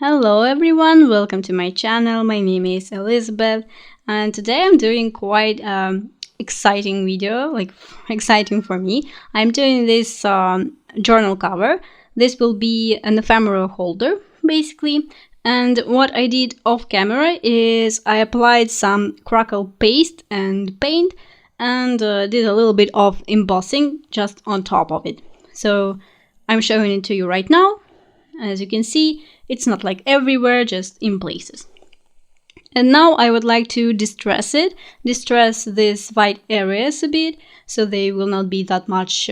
Hello everyone, welcome to my channel. My name is Elizabeth and today I'm doing quite exciting video, like exciting for me. I'm doing this journal cover. This will be an ephemera holder basically, and what I did off camera is I applied some crackle paste and paint and did a little bit of embossing just on top of it. So I'm showing it to you right now. As you can see, it's not like everywhere, just in places. And now I would like to distress these white areas a bit, so they will not be that much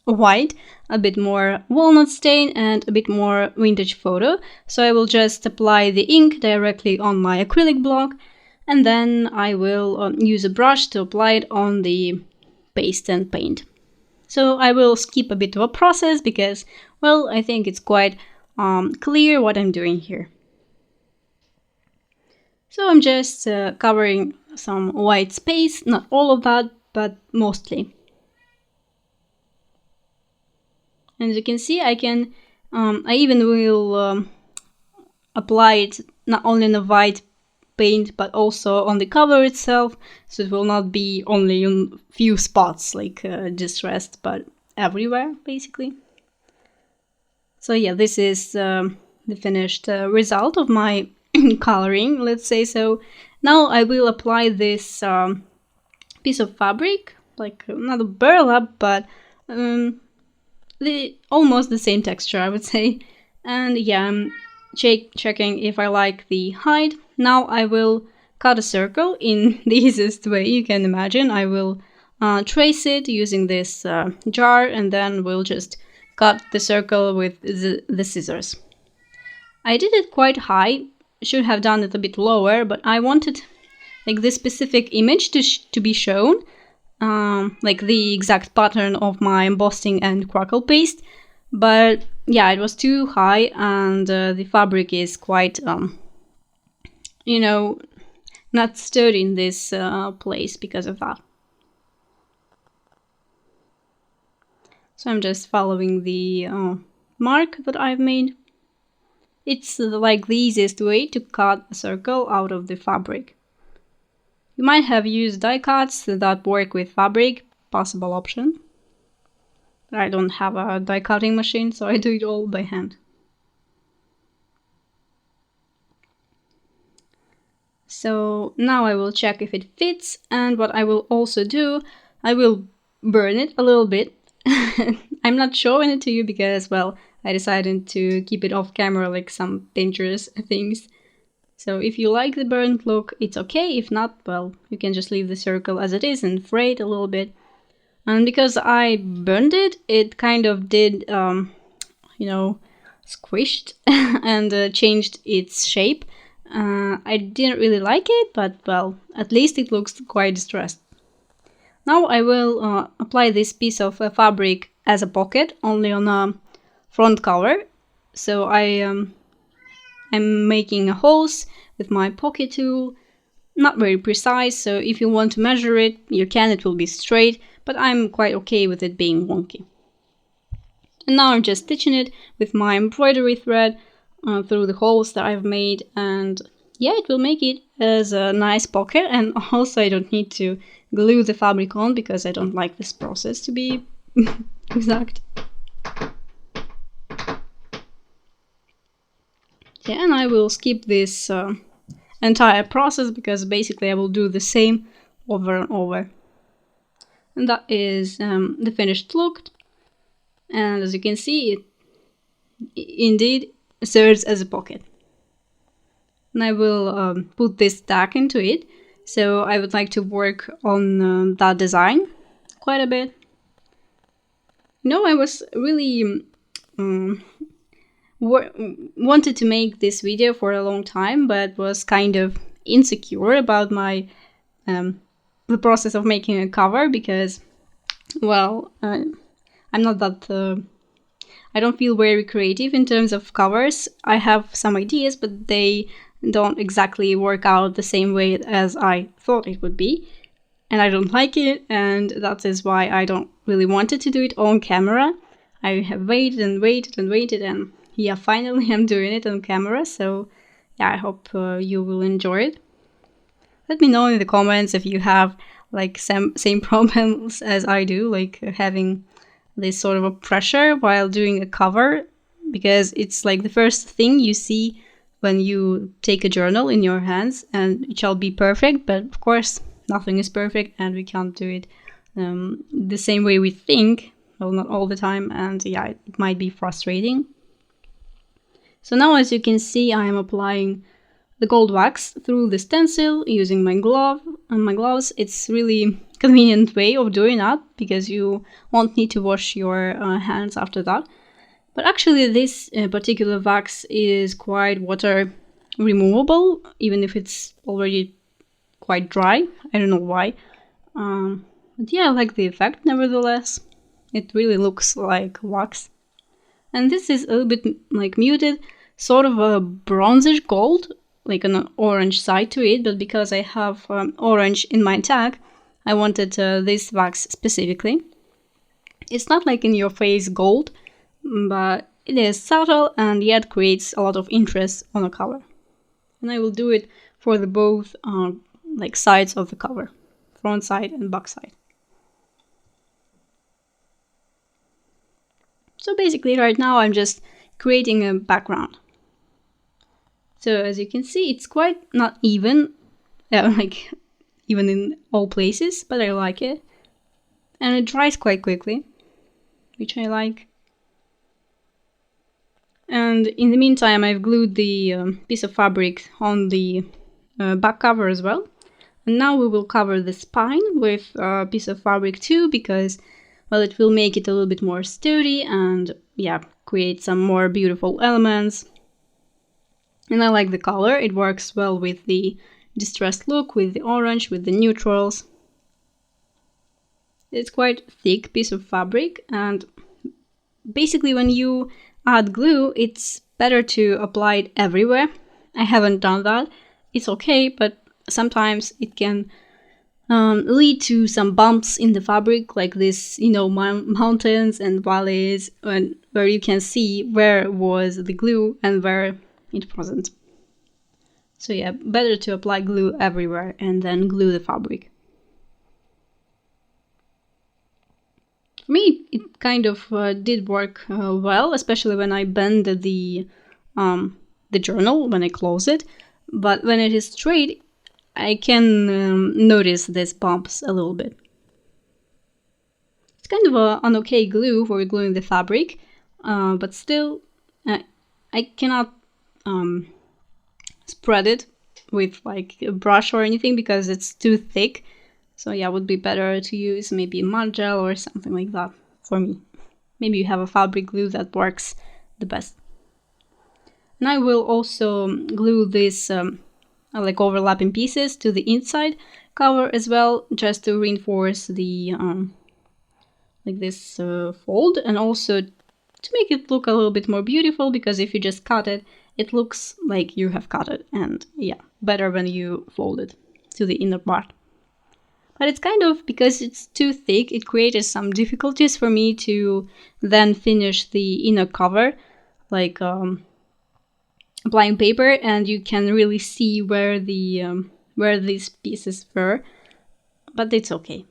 white, a bit more walnut stain and a bit more vintage photo. So I will just apply the ink directly on my acrylic block, and then I will use a brush to apply it on the paste and paint. So I will skip a bit of a process because, well, I think it's quite clear what I'm doing here. So I'm just covering some white space, not all of that, but mostly. And as you can see, I even will apply it not only in the white paint, but also on the cover itself, so it will not be only in few spots like distressed, but everywhere basically. So yeah, this is the finished result of my coloring, let's say so. Now I will apply this piece of fabric, like not a burlap, but almost the same texture, I would say. And yeah, I'm checking if I like the height. Now I will cut a circle in the easiest way you can imagine. I will trace it using this jar, and then we'll just cut the circle with the scissors. I did it quite high, should have done it a bit lower, but I wanted like this specific image to be shown, like the exact pattern of my embossing and crackle paste. But yeah, it was too high, and the fabric is quite, you know, not sturdy in this place because of that. So I'm just following the mark that I've made. It's like the easiest way to cut a circle out of the fabric. You might have used die cuts that work with fabric, possible option. But I don't have a die cutting machine, so I do it all by hand. So now I will check if it fits, and what I will also do, I will burn it a little bit. I'm not showing it to you because, well, I decided to keep it off camera, like some dangerous things. So if you like the burnt look, it's okay. If not, well, you can just leave the circle as it is and fray it a little bit. And because I burned it, it kind of did, you know, squished and changed its shape. I didn't really like it, but, well, at least it looks quite distressed. Now I will apply this piece of fabric as a pocket, only on a front cover. So I'm making holes with my pocket tool, not very precise, so if you want to measure it, you can, it will be straight, but I'm quite okay with it being wonky. And now I'm just stitching it with my embroidery thread through the holes that I've made, and yeah, it will make it as a nice pocket. And also I don't need to glue the fabric on because I don't like this process, to be exact. Yeah, and I will skip this entire process because basically I will do the same over and over. And that is the finished look. And as you can see, it indeed serves as a pocket. And I will put this tag into it. So I would like to work on that design quite a bit. You know, I was really wanted to make this video for a long time, but was kind of insecure about my the process of making a cover because, well, I'm not that I don't feel very creative in terms of covers. I have some ideas, but they don't exactly work out the same way as I thought it would be, and I don't like it, and that is why I don't really wanted to do it on camera. I have waited and waited and waited, and yeah, finally I'm doing it on camera, so yeah, I hope you will enjoy it. Let me know in the comments if you have like same problems as I do, like having this sort of a pressure while doing a cover, because it's like the first thing you see when you take a journal in your hands, and it shall be perfect, but of course nothing is perfect and we can't do it the same way we think, well, not all the time, and yeah, it might be frustrating. So now, as you can see, I am applying the gold wax through the stencil using my gloves. It's really convenient way of doing that because you won't need to wash your hands after that. But actually this particular wax is quite water removable, even if it's already quite dry. I don't know why. But yeah, I like the effect nevertheless. It really looks like wax. And this is a little bit like muted, sort of a bronzish gold, like an orange side to it, but because I have orange in my tag, I wanted this wax specifically. It's not like in your face gold, but it is subtle and yet creates a lot of interest on a cover. And I will do it for the both like sides of the cover, front side and back side. So basically right now I'm just creating a background. So as you can see, it's quite not even, like even in all places, but I like it. And it dries quite quickly, which I like. And in the meantime, I've glued the piece of fabric on the back cover as well. And now we will cover the spine with a piece of fabric too, because, well, it will make it a little bit more sturdy and, yeah, create some more beautiful elements. And I like the color. It works well with the distressed look, with the orange, with the neutrals. It's quite thick piece of fabric, and basically when you add glue, it's better to apply it everywhere. I haven't done that. It's okay, but sometimes it can lead to some bumps in the fabric, like this, you know, mountains and valleys, where you can see where was the glue and where it wasn't. So yeah, better to apply glue everywhere and then glue the fabric. For me, it kind of did work well, especially when I bend the journal, when I close it. But when it is straight, I can notice these bumps a little bit. It's kind of an okay glue for gluing the fabric, but still, I cannot spread it with like a brush or anything because it's too thick. So yeah, it would be better to use maybe mud gel or something like that for me. Maybe you have a fabric glue that works the best. And I will also glue these like overlapping pieces to the inside cover as well, just to reinforce the like this fold, and also to make it look a little bit more beautiful, because if you just cut it, it looks like you have cut it, and yeah, better when you fold it to the inner part. But it's kind of, because it's too thick, it created some difficulties for me to then finish the inner cover, like applying paper, and you can really see where the where these pieces were, but it's okay.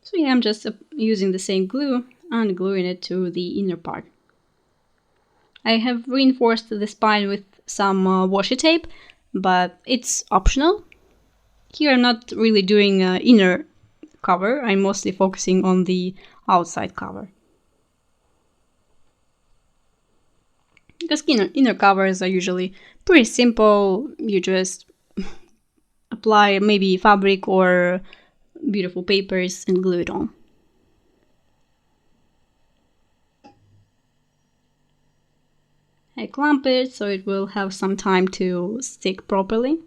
So yeah, I'm just using the same glue and gluing it to the inner part. I have reinforced the spine with some washi tape, but it's optional. Here I'm not really doing inner cover, I'm mostly focusing on the outside cover. Because inner covers are usually pretty simple, you just apply maybe fabric or beautiful papers and glue it on. I clamp it so it will have some time to stick properly.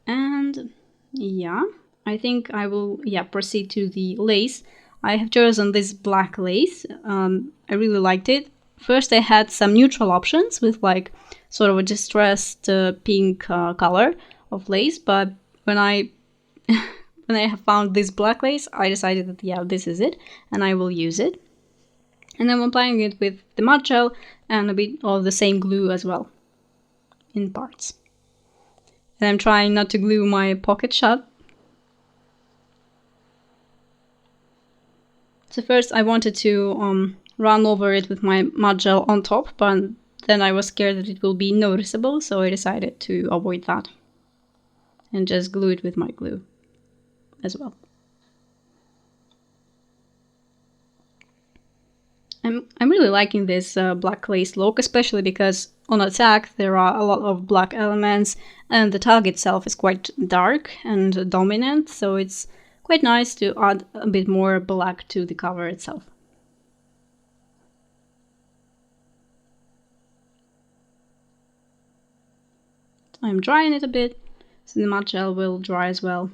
And yeah, I think I will proceed to the lace. I have chosen this black lace. I really liked it. First I had some neutral options with like sort of a distressed pink color of lace, but when I when I have found this black lace, I decided that yeah, this is it, and I will use it. And I'm applying it with the mud gel and a bit of the same glue as well, in parts. And I'm trying not to glue my pocket shut. So first I wanted to run over it with my mud gel on top, but then I was scared that it will be noticeable, so I decided to avoid that. And just glue it with my glue as well. I'm really liking this black lace look, especially because on attack there are a lot of black elements and the tag itself is quite dark and dominant, so it's quite nice to add a bit more black to the cover itself. I'm drying it a bit, so the mud gel will dry as well.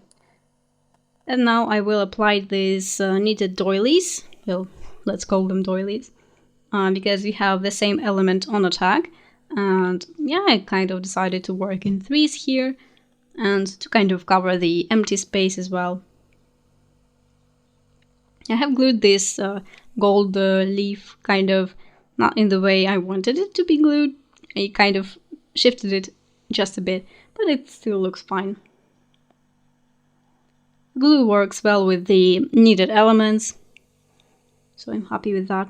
And now I will apply these knitted doilies. Well, let's call them doilies, because we have the same element on a tag. And yeah, I kind of decided to work in threes here and to kind of cover the empty space as well. I have glued this gold leaf kind of not in the way I wanted it to be glued. I kind of shifted it just a bit, but it still looks fine. Glue works well with the knitted elements, so I'm happy with that.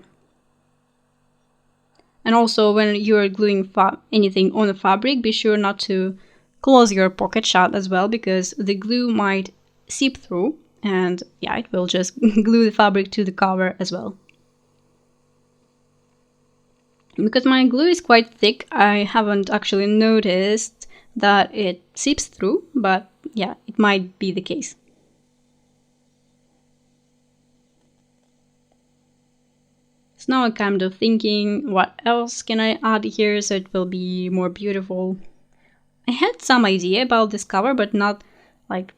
And also, when you're gluing anything on a fabric, be sure not to close your pocket shut as well, because the glue might seep through, and yeah, it will just glue the fabric to the cover as well. Because my glue is quite thick, I haven't actually noticed that it seeps through, but yeah, it might be the case. So now I'm kind of thinking, what else can I add here so it will be more beautiful? I had some idea about this cover, but not like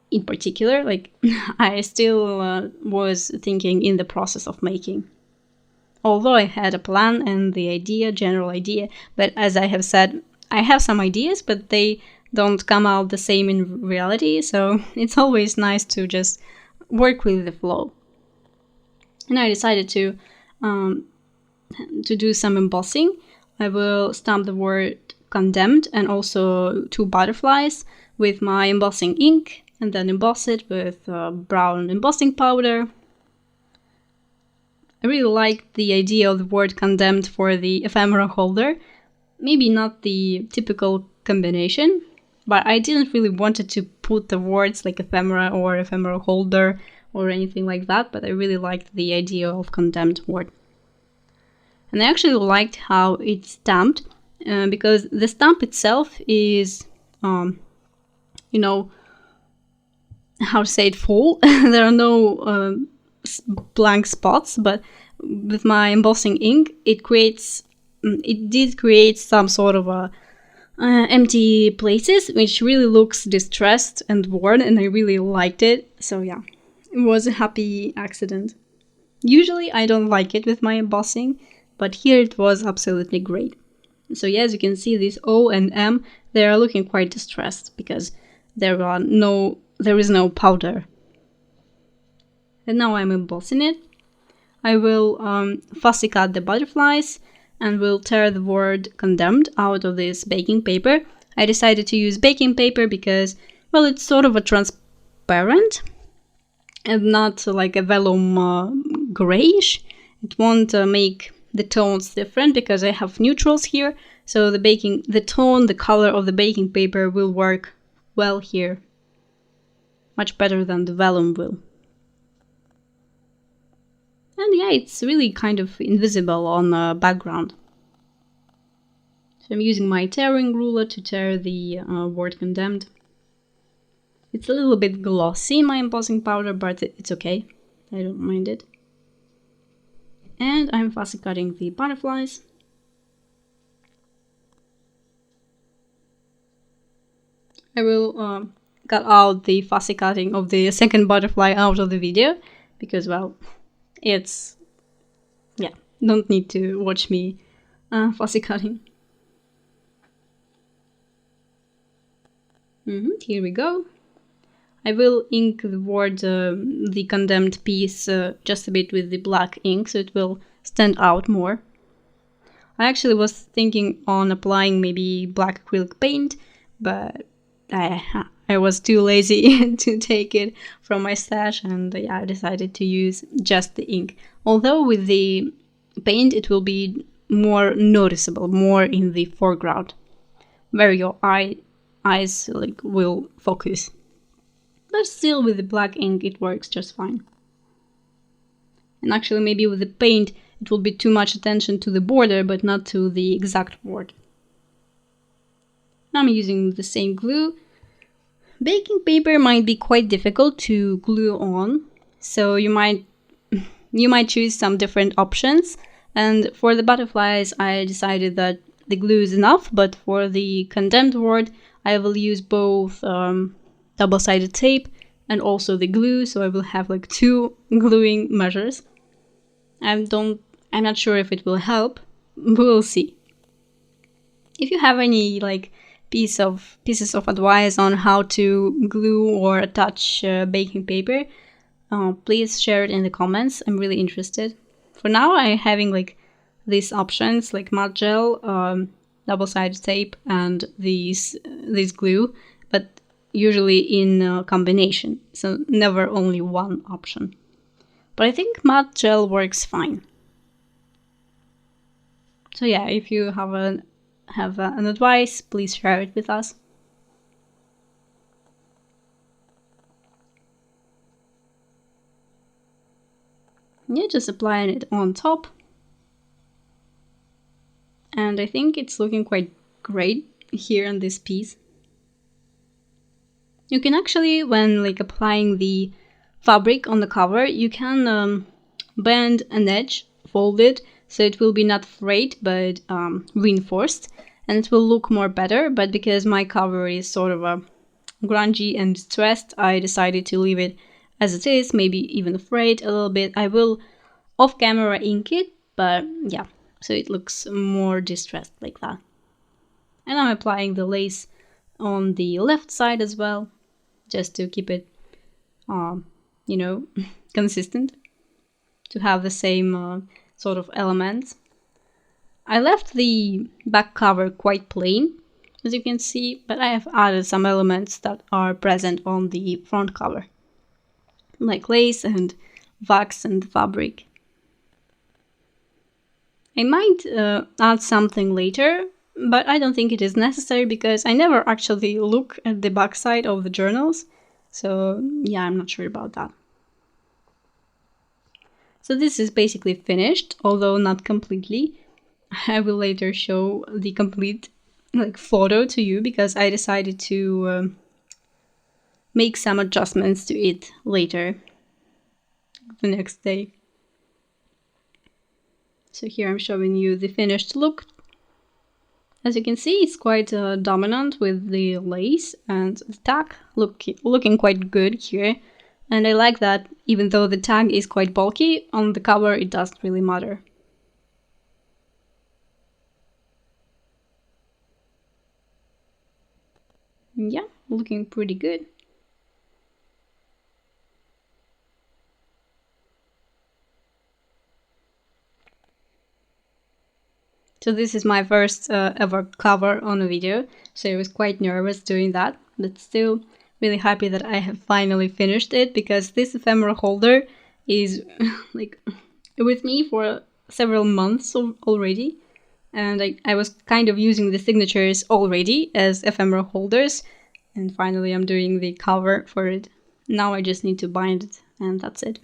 in particular. Like I still was thinking in the process of making. Although I had a plan and the idea, general idea, but as I have said, I have some ideas, but they don't come out the same in reality. So it's always nice to just work with the flow. And I decided to do some embossing. I will stamp the word condemned and also 2 butterflies with my embossing ink, and then emboss it with brown embossing powder. I really like the idea of the word condemned for the ephemera holder. Maybe not the typical combination, but I didn't really wanted to put the words like ephemera or ephemera holder or anything like that, but I really liked the idea of condemned word. And I actually liked how it's stamped, because the stamp itself is, you know, how to say it, full. There are no blank spots, but with my embossing ink, it did create some sort of empty places, which really looks distressed and worn, and I really liked it. So yeah, it was a happy accident. Usually I don't like it with my embossing, but here it was absolutely great. So yeah, as you can see, these O and M, they are looking quite distressed because there is no powder. And now I'm embossing it. I will fussy cut the butterflies and will tear the word condemned out of this baking paper. I decided to use baking paper because, well, it's sort of a transparent and not like a vellum grayish. It won't make the tones different because I have neutrals here, so the color of the baking paper will work well here, much better than the vellum will. And yeah, it's really kind of invisible on the background. So I'm using my tearing ruler to tear the word condemned. It's a little bit glossy, my embossing powder, but it's okay. I don't mind it. And I'm fussy cutting the butterflies. I will cut out the fussy cutting of the second butterfly out of the video because, well, it's, yeah, don't need to watch me fussy cutting. Here we go. I will ink the word, the condemned piece, just a bit with the black ink, so it will stand out more. I actually was thinking on applying maybe black acrylic paint, but I was too lazy to take it from my stash, and yeah, I decided to use just the ink. Although with the paint it will be more noticeable, more in the foreground, where your eyes like will focus. But still, with the black ink it works just fine. And actually maybe with the paint it will be too much attention to the border, but not to the exact word. Now I'm using the same glue. Baking paper might be quite difficult to glue on, so you might choose some different options. And for the butterflies, I decided that the glue is enough, but for the condemned word, I will use both double-sided tape and also the glue, so I will have like 2 gluing measures. I'm not sure if it will help. We'll see. If you have any like pieces of advice on how to glue or attach baking paper, please share it in the comments. I'm really interested. For now, I'm having like these options like matte gel, double-sided tape, and this glue, but usually in combination, so never only one option. But I think matte gel works fine. So yeah, if you have an advice, please share it with us. Yeah, just applying it on top. And I think it's looking quite great here on this piece. You can actually, when like applying the fabric on the cover, you can bend an edge, fold it, so it will be not frayed but reinforced, and it will look more better. But because my cover is sort of grungy and distressed, I decided to leave it as it is, maybe even frayed a little bit. I will off camera ink it, but yeah, so it looks more distressed like that. And I'm applying the lace on the left side as well, just to keep it consistent, to have the same sort of elements. I left the back cover quite plain, as you can see, but I have added some elements that are present on the front cover, like lace and wax and fabric. I might add something later, but I don't think it is necessary because I never actually look at the back side of the journals, so yeah, I'm not sure about that. So this is basically finished, although not completely. I will later show the complete photo to you because I decided to make some adjustments to it later, the next day. So here I'm showing you the finished look. As you can see, it's quite dominant with the lace and the tag looking quite good here. And I like that even though the tag is quite bulky, on the cover it doesn't really matter. Yeah, looking pretty good. So this is my first ever cover on a video, so I was quite nervous doing that, but still really happy that I have finally finished it, because this ephemera holder is with me for several months already, and I was kind of using the signatures already as ephemera holders, and finally I'm doing the cover for it. Now I just need to bind it, and that's it.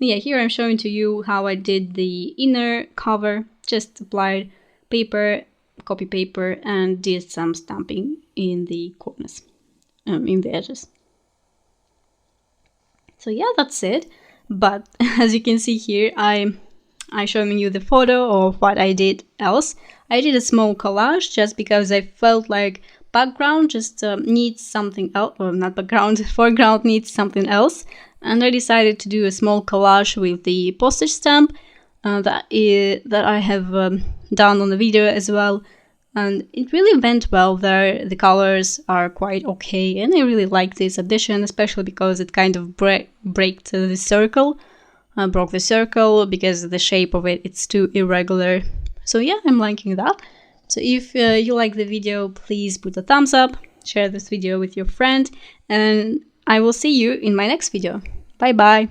Yeah, here I'm showing to you how I did the inner cover. Just applied paper, copy paper, and did some stamping in the corners, in the edges. So yeah, that's it. But as you can see here, I'm showing you the photo of what I did else. I did a small collage just because I felt like background just needs something else, or not background, foreground needs something else. And I decided to do a small collage with the postage stamp that I have done on the video as well. And it really went well there. The colors are quite okay, and I really like this addition, especially because it kind of broke the circle because the shape of it's too irregular. So yeah, I'm liking that. So if you like the video, please put a thumbs up, share this video with your friend, and I will see you in my next video. Bye bye!